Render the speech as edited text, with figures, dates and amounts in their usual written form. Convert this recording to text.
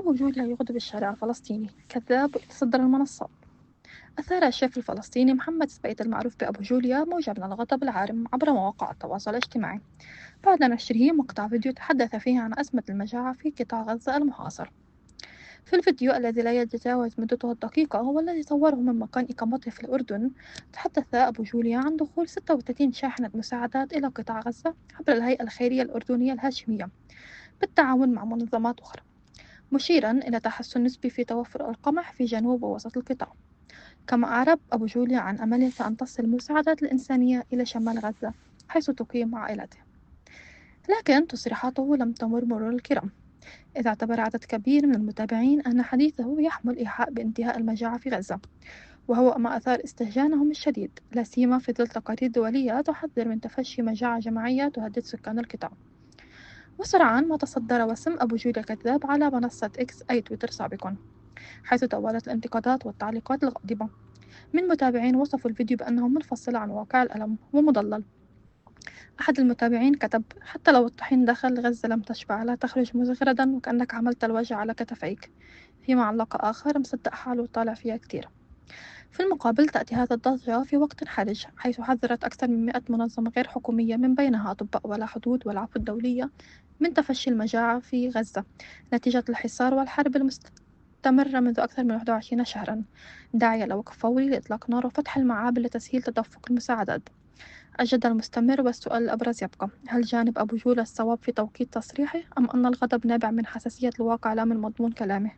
أبو جوليا يغضب الشارع الفلسطيني، كذاب ويتصدر المنصات. أثار الشيف الفلسطيني محمد سبيت المعروف بأبو جوليا موجة من الغضب العارم عبر مواقع التواصل الاجتماعي بعد نشره مقطع فيديو تحدث فيه عن أزمة المجاعة في قطاع غزة المحاصر. في الفيديو الذي لا يتجاوز مدته الدقيقة والذي صوره من مكان إقامته في الأردن، تحدث أبو جوليا عن دخول 36 شاحنة مساعدات إلى قطاع غزة عبر الهيئة الخيرية الأردنية الهاشمية بالتعاون مع منظمات أخرى، مشيرا إلى تحسن نسبي في توفر القمح في جنوب ووسط القطاع. كما أعرب أبو جوليا عن أمله في أن تصل المساعدات الإنسانية إلى شمال غزة حيث تقيم عائلته. لكن تصريحاته لم تمر مرور الكرام، إذ اعتبر عدد كبير من المتابعين أن حديثه يحمل إيحاء بانتهاء المجاعة في غزة، وهو ما أثار استهجانهم الشديد، لا سيما في ظل تقارير دولية تحذر من تفشي مجاعة جماعية تهدد سكان القطاع. وسرعان ما تصدر وسم أبو جوليا كذاب على منصة إكس أي تويتر سابقا، حيث توالت الانتقادات والتعليقات الغاضبة من متابعين وصفوا الفيديو بأنه منفصل عن واقع الألم ومضلل. أحد المتابعين كتب: حتى لو الطحين دخل غزة لم تشبع، لا تخرج مزغردا وكأنك عملت الوجع على كتفيك. فيما علق آخر: مصدق حاله وطالع فيها كتير. في المقابل تأتي هذا الضجة في وقت حرج، حيث حذرت أكثر من 100 منظمة غير حكومية من بينها أطباء ولا حدود والعفو الدولية من تفشي المجاعة في غزة نتيجة الحصار والحرب المستمرة منذ أكثر من 21 شهرا، داعية لوقف فوري لإطلاق نار وفتح المعابر لتسهيل تدفق المساعدات. الجدل مستمر والسؤال الأبرز يبقى: هل جانب أبو جولة الصواب في توقيت تصريحه، أم أن الغضب نابع من حساسية الواقع لا من مضمون كلامه؟